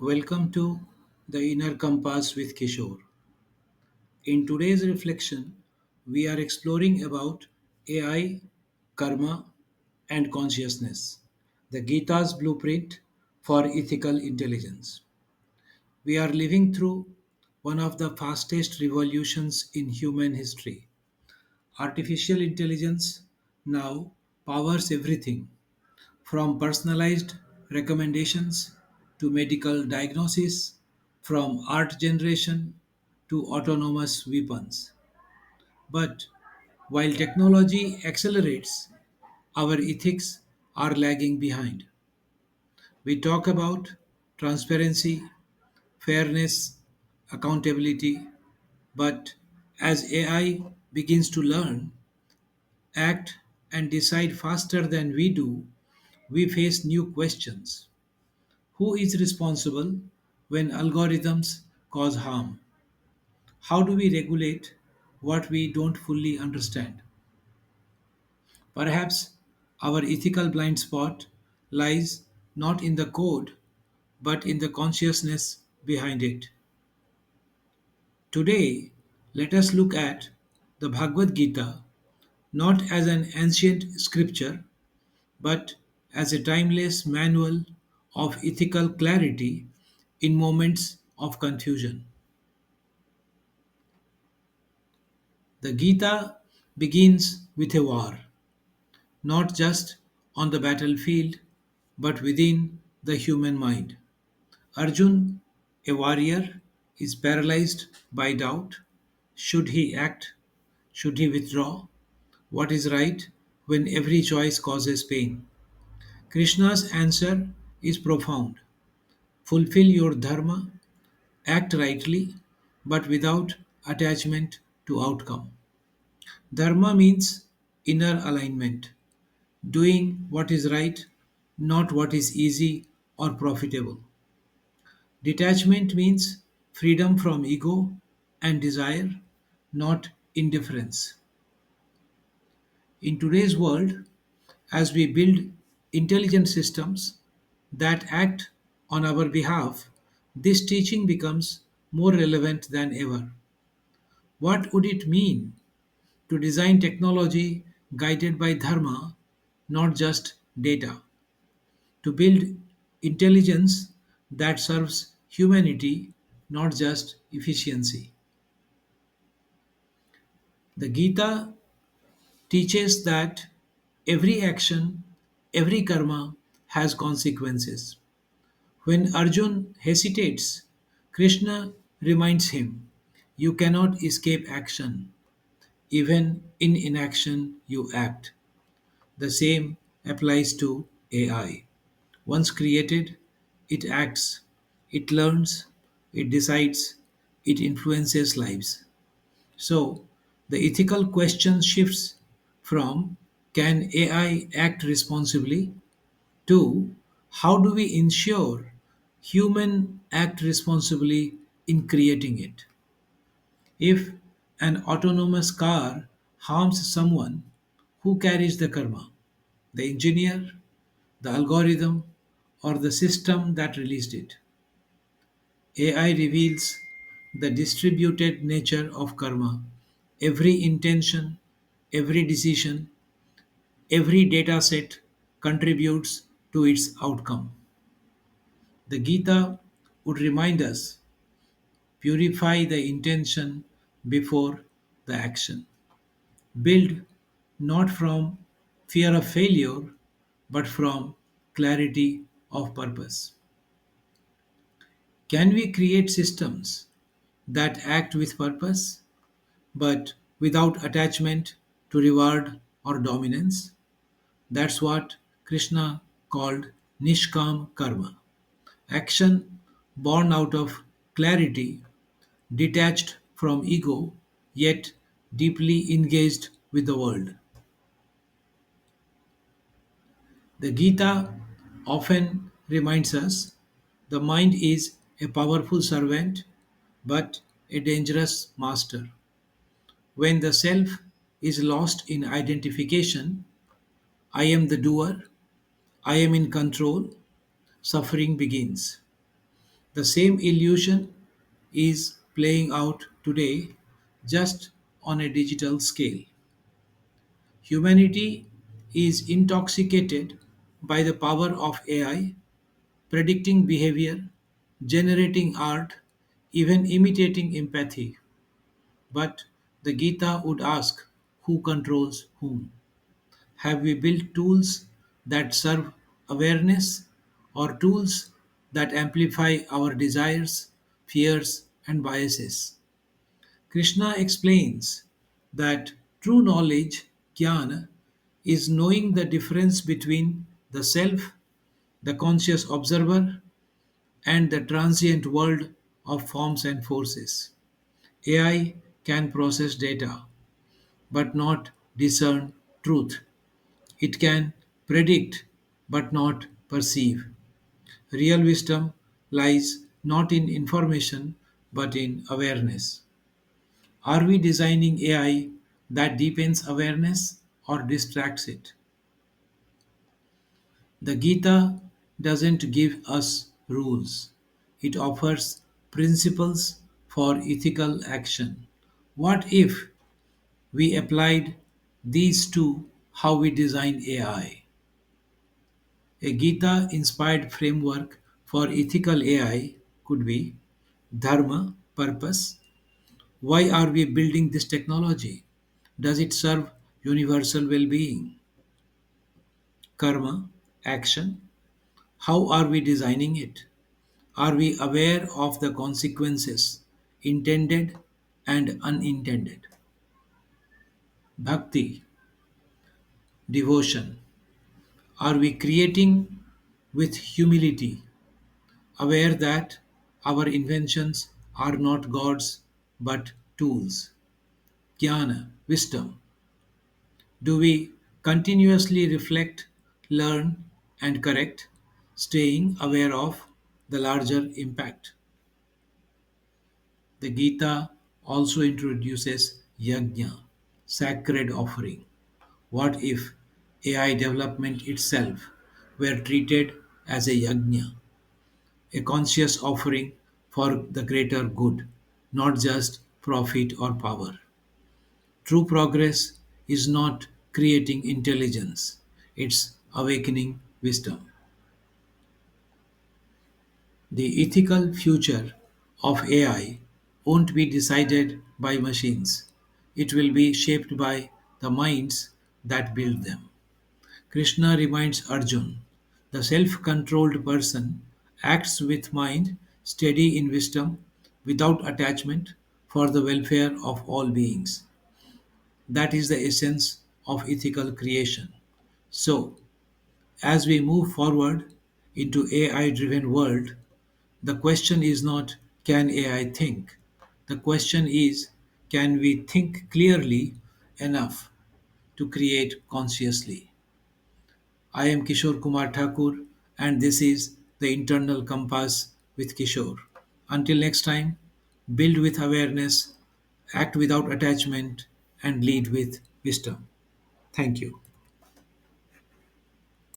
Welcome to the Inner Compass with Kishore. In today's reflection, we are exploring about AI, karma, and consciousness, the Gita's blueprint for ethical intelligence. We are living through one of the fastest revolutions in human history. Artificial intelligence now powers everything from personalized recommendations to medical diagnosis, from art generation to autonomous weapons. But while technology accelerates, our ethics are lagging behind. We talk about transparency, fairness, accountability, but as AI begins to learn, act, and decide faster than we do, we face new questions. Who is responsible when algorithms cause harm? How do we regulate what we don't fully understand? Perhaps our ethical blind spot lies not in the code, but in the consciousness behind it. Today, let us look at the Bhagavad Gita not as an ancient scripture, but as a timeless manual of ethical clarity in moments of confusion. The Gita begins with a war, not just on the battlefield, but within the human mind. Arjun, a warrior, is paralyzed by doubt. Should he act? Should he withdraw? What is right when every choice causes pain? Krishna's answer is profound. Fulfill your dharma, act rightly, but without attachment to outcome. Dharma means inner alignment, doing what is right, not what is easy or profitable. Detachment means freedom from ego and desire, not indifference. In today's world, as we build intelligent systems that act on our behalf, this teaching becomes more relevant than ever. What would it mean to design technology guided by dharma, not just data? To build intelligence that serves humanity, not just efficiency. The Gita teaches that every action, every karma has consequences. When Arjun hesitates, Krishna reminds him, you cannot escape action. Even in inaction, you act. The same applies to AI. Once created, it acts, it learns, it decides, it influences lives. So, the ethical question shifts from can AI act responsibly to how do we ensure human act responsibly in creating it? If an autonomous car harms someone, who carries the karma? The engineer, the algorithm, or the system that released it? AI reveals the distributed nature of karma. Every intention, every decision, every data set contributes to its outcome. The Gita would remind us purify the intention before the action. Build not from fear of failure, but from clarity of purpose. Can we create systems that act with purpose but without attachment to reward or dominance? That's what Krishna called Nishkam Karma. Action born out of clarity, detached from ego, yet deeply engaged with the world. The Gita often reminds us the mind is a powerful servant but a dangerous master. When the self is lost in identification, I am the doer, I am in control, suffering begins. The same illusion is playing out today, just on a digital scale. Humanity is intoxicated by the power of AI, predicting behavior, generating art, even imitating empathy. But the Gita would ask, who controls whom? Have we built tools that serve awareness, or tools that amplify our desires, fears, and biases? Krishna explains that true knowledge, jnana, is knowing the difference between the self, the conscious observer, and the transient world of forms and forces. AI can process data but not discern truth. It can predict but not perceive. Real wisdom lies not in information but in awareness. Are we designing AI that deepens awareness or distracts it? The Gita doesn't give us rules, it offers principles for ethical action. What if we applied these to how we design AI? A Gita inspired framework for ethical AI could be Dharma, purpose. Why are we building this technology? Does it serve universal well being? Karma, action. How are we designing it? Are we aware of the consequences, intended and unintended? Bhakti, devotion. Are we creating with humility, aware that our inventions are not gods but tools? Jnana, wisdom. Do we continuously reflect, learn, and correct, staying aware of the larger impact? The Gita also introduces yajna, sacred offering. What if AI development itself were treated as a yajna, a conscious offering for the greater good, not just profit or power? True progress is not creating intelligence, it's awakening wisdom. The ethical future of AI won't be decided by machines, it will be shaped by the minds that build them. Krishna reminds Arjun, the self controlled person acts with mind steady in wisdom without attachment for the welfare of all beings. That is the essence of ethical creation. So, as we move forward into AI driven world, the question is not can AI think? The question is can we think clearly enough to create consciously? I am Kishore Kumar Thakur and this is the Internal Compass with Kishore. Until next time, build with awareness, act without attachment, and lead with wisdom. Thank you.